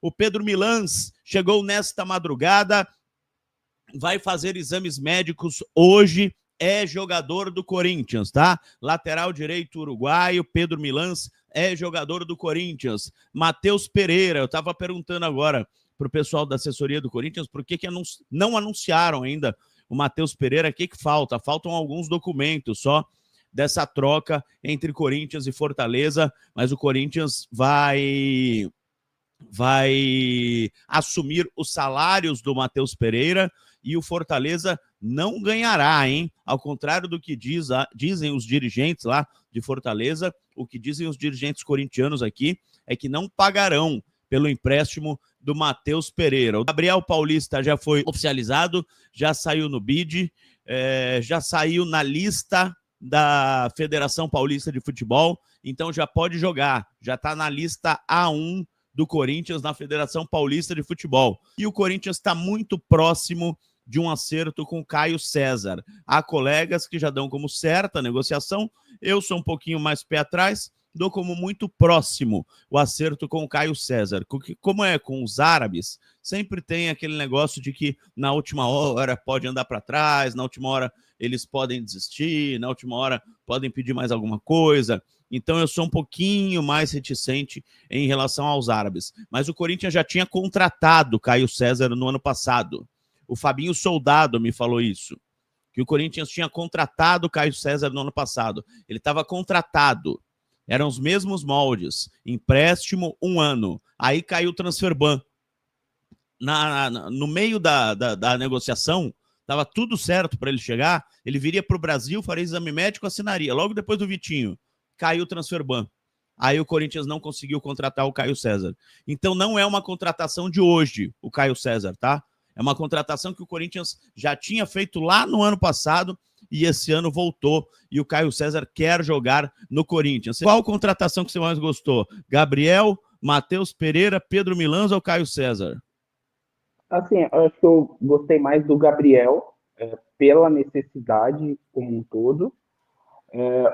O Pedro Milans chegou nesta madrugada, vai fazer exames médicos hoje, é jogador do Corinthians, tá? Lateral direito uruguaio, Pedro Milans é jogador do Corinthians. Matheus Pereira, eu estava perguntando agora para o pessoal da assessoria do Corinthians por que não anunciaram ainda o Matheus Pereira, o que falta? Faltam alguns documentos só dessa troca entre Corinthians e Fortaleza, mas o Corinthians vai assumir os salários do Matheus Pereira e o Fortaleza não ganhará, hein? Ao contrário do que dizem os dirigentes lá de Fortaleza, o que dizem os dirigentes corintianos aqui é que não pagarão pelo empréstimo do Matheus Pereira. O Gabriel Paulista já foi oficializado, já saiu no bid, já saiu na lista da Federação Paulista de Futebol, então já pode jogar, já está na lista A1 do Corinthians na Federação Paulista de Futebol. E o Corinthians está muito próximo de um acerto com o Caio César. Há colegas que já dão como certa a negociação, eu sou um pouquinho mais pé atrás, dou como muito próximo o acerto com o Caio César. Como é com os árabes, sempre tem aquele negócio de que na última hora pode andar para trás, na última hora eles podem desistir, na última hora podem pedir mais alguma coisa. Então eu sou um pouquinho mais reticente em relação aos árabes. Mas o Corinthians já tinha contratado o Caio César no ano passado. O Fabinho Soldado me falou isso, que o Corinthians tinha contratado o Caio César no ano passado. Ele estava contratado. Eram os mesmos moldes. Empréstimo, 1 ano. Aí caiu o transferban. No meio da negociação, estava tudo certo para ele chegar. Ele viria para o Brasil, faria exame médico, assinaria. Logo depois do Vitinho, caiu o transferban. Aí o Corinthians não conseguiu contratar o Caio César. Então não é uma contratação de hoje, o Caio César, tá? É uma contratação que o Corinthians já tinha feito lá no ano passado e esse ano voltou e o Caio César quer jogar no Corinthians. Qual contratação que você mais gostou? Gabriel, Matheus Pereira, Pedro Milans ou Caio César? Assim, eu acho que eu gostei mais do Gabriel, pela necessidade como um todo.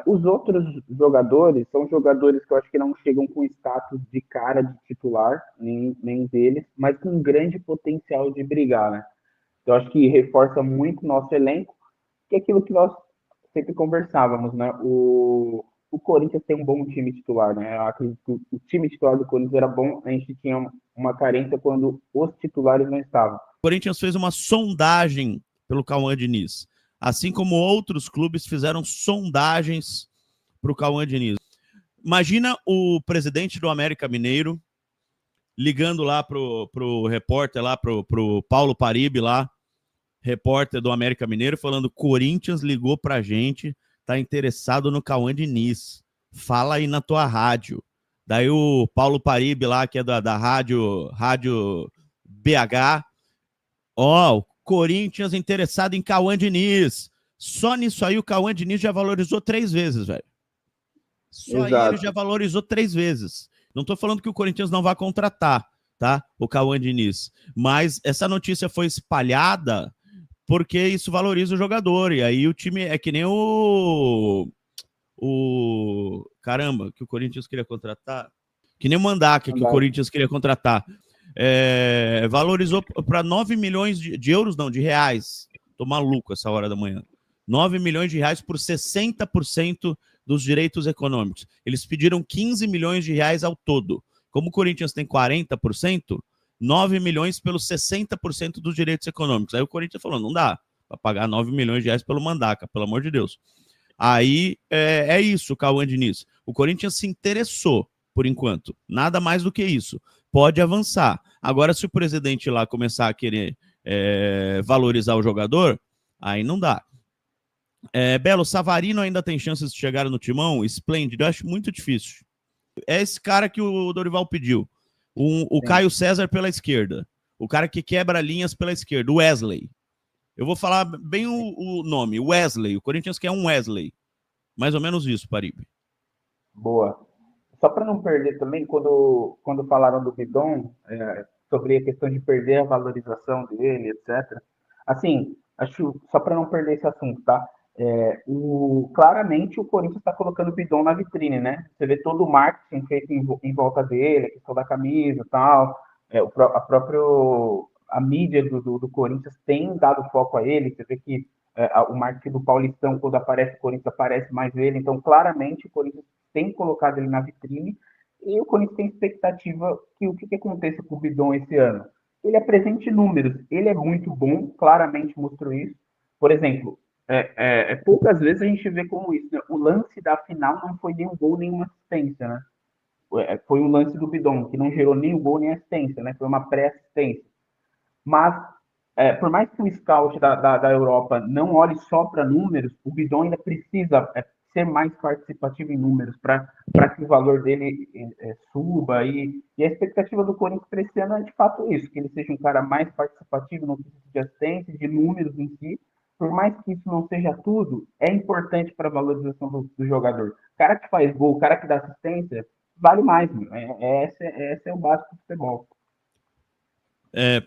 Os outros jogadores são jogadores que eu acho que não chegam com status de cara de titular, nem deles, mas com grande potencial de brigar, né? Então, eu acho que reforça muito nosso elenco, que é aquilo que nós sempre conversávamos, né? O Corinthians tem um bom time titular, né? Eu acredito que o time titular do Corinthians era bom, a gente tinha uma carência quando os titulares não estavam. O Corinthians fez uma sondagem pelo Cauã Diniz, assim como outros clubes fizeram sondagens para o Cauã Diniz. Imagina o presidente do América Mineiro ligando lá pro repórter lá, pro Paulo Paribe lá, repórter do América Mineiro, falando: Corinthians ligou pra gente, tá interessado no Cauã Diniz. Fala aí na tua rádio. Daí o Paulo Paribe lá, que é da rádio BH, o Corinthians interessado em Cauã Diniz. Só nisso aí o Cauã Diniz já valorizou 3 vezes, velho. Só aí ele já valorizou 3 vezes. Não tô falando que o Corinthians não vai contratar, tá? O Cauã Diniz. Mas essa notícia foi espalhada porque isso valoriza o jogador. E aí o time é que nem caramba, que o Corinthians queria contratar. Que nem o Mandaca, que o Corinthians queria contratar. Valorizou para 9 milhões de euros, não, de reais. Tô maluco essa hora da manhã. 9 milhões de reais por 60% dos direitos econômicos. Eles pediram 15 milhões de reais ao todo. Como o Corinthians tem 40%, 9 milhões pelos 60% dos direitos econômicos. Aí o Corinthians falou: não dá para pagar 9 milhões de reais pelo Mandaca, pelo amor de Deus. Aí é isso, o Cauã Diniz. O Corinthians se interessou, por enquanto. Nada mais do que isso. Pode avançar. Agora, se o presidente lá começar a querer valorizar o jogador, aí não dá. Belo, Savarino ainda tem chances de chegar no Timão? Esplêndido, eu acho muito difícil. É esse cara que o Dorival pediu. O Caio César pela esquerda. O cara que quebra linhas pela esquerda. O Wesley. Eu vou falar bem o nome. Wesley. O Corinthians quer um Wesley. Mais ou menos isso, Paribe. Boa. Só para não perder também, quando falaram do Bidon, sobre a questão de perder a valorização dele, etc. Assim, acho, só para não perder esse assunto, tá? Claramente o Corinthians está colocando o Bidon na vitrine, né? Você vê todo o marketing feito em volta dele, a questão da camisa e tal. A mídia do Corinthians tem dado foco a ele. Você vê que o marketing do Paulistão, quando aparece o Corinthians, aparece mais ele. Então, claramente, o Corinthians tem colocado ele na vitrine. E o Corinthians tem expectativa que o que aconteça com o Bidon esse ano? Ele apresente números. Ele é muito bom, claramente mostrou isso. Por exemplo, poucas vezes a gente vê como isso, né? O lance da final não foi nem um gol, nem uma assistência, né? Foi um lance do Bidon, que não gerou nem o gol, nem a assistência, né? Foi uma pré-assistência. Mas, por mais que o scout da Europa não olhe só para números, o Bidon ainda precisa ser mais participativo em números para que o valor dele suba. E a expectativa do Corinthians para esse ano é de fato isso, que ele seja um cara mais participativo no quesito de assistência, de números em si. Por mais que isso não seja tudo, é importante para a valorização do jogador. O cara que faz gol, o cara que dá assistência, vale mais, meu. Esse é o básico do futebol.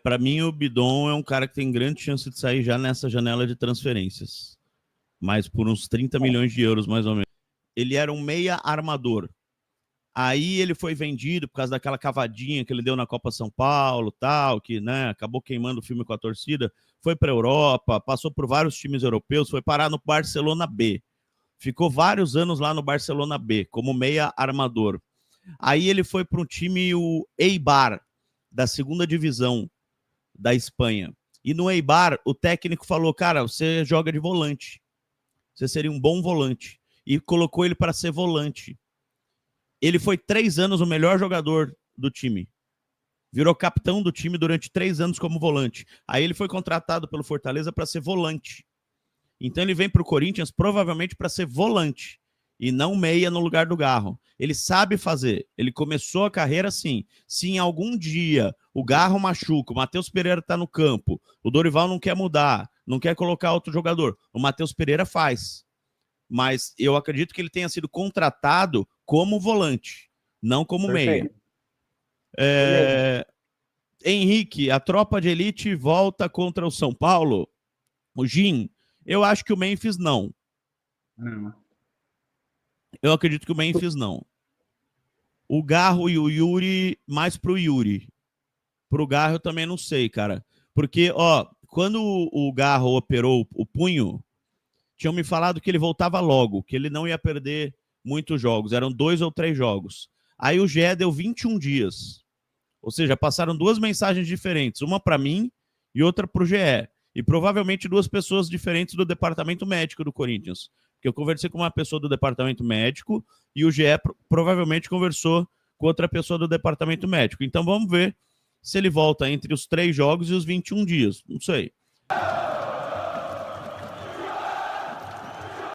Para mim, o Bidon é um cara que tem grande chance de sair já nessa janela de transferências. Mas por uns 30 milhões de euros, mais ou menos. Ele era um meia armador. Aí ele foi vendido por causa daquela cavadinha que ele deu na Copa São Paulo, tal, que, né, acabou queimando o filme com a torcida. Foi para a Europa, passou por vários times europeus, foi parar no Barcelona B. Ficou vários anos lá no Barcelona B, como meia armador. Aí ele foi para um time, o Eibar, da segunda divisão da Espanha. E no Eibar, o técnico falou, cara, você joga de volante. Você seria um bom volante. E colocou ele para ser volante. Ele foi 3 anos o melhor jogador do time. Virou capitão do time durante 3 anos como volante. Aí ele foi contratado pelo Fortaleza para ser volante. Então ele vem para o Corinthians provavelmente para ser volante e não meia no lugar do Garro. Ele sabe fazer. Ele começou a carreira assim. Se em algum dia o Garro machuca, o Matheus Pereira está no campo, o Dorival não quer mudar, não quer colocar outro jogador, o Matheus Pereira faz. Mas eu acredito que ele tenha sido contratado como volante, não como meia. Henrique, a tropa de elite volta contra o São Paulo. O Gin, eu acho que o Memphis não. Eu acredito que o Memphis não. O Garro e o Yuri, mais pro Yuri. Pro Garro eu também não sei, cara. Porque, quando o Garro operou o punho, tinham me falado que ele voltava logo, que ele não ia perder muitos jogos. Eram 2 ou 3 jogos. Aí o GE deu 21 dias. Ou seja, passaram 2 mensagens diferentes. Uma para mim e outra pro GE. E provavelmente 2 pessoas diferentes do departamento médico do Corinthians. Porque eu conversei com uma pessoa do departamento médico e o GE provavelmente conversou com outra pessoa do departamento médico. Então vamos ver se ele volta entre os 3 jogos e os 21 dias. Não sei.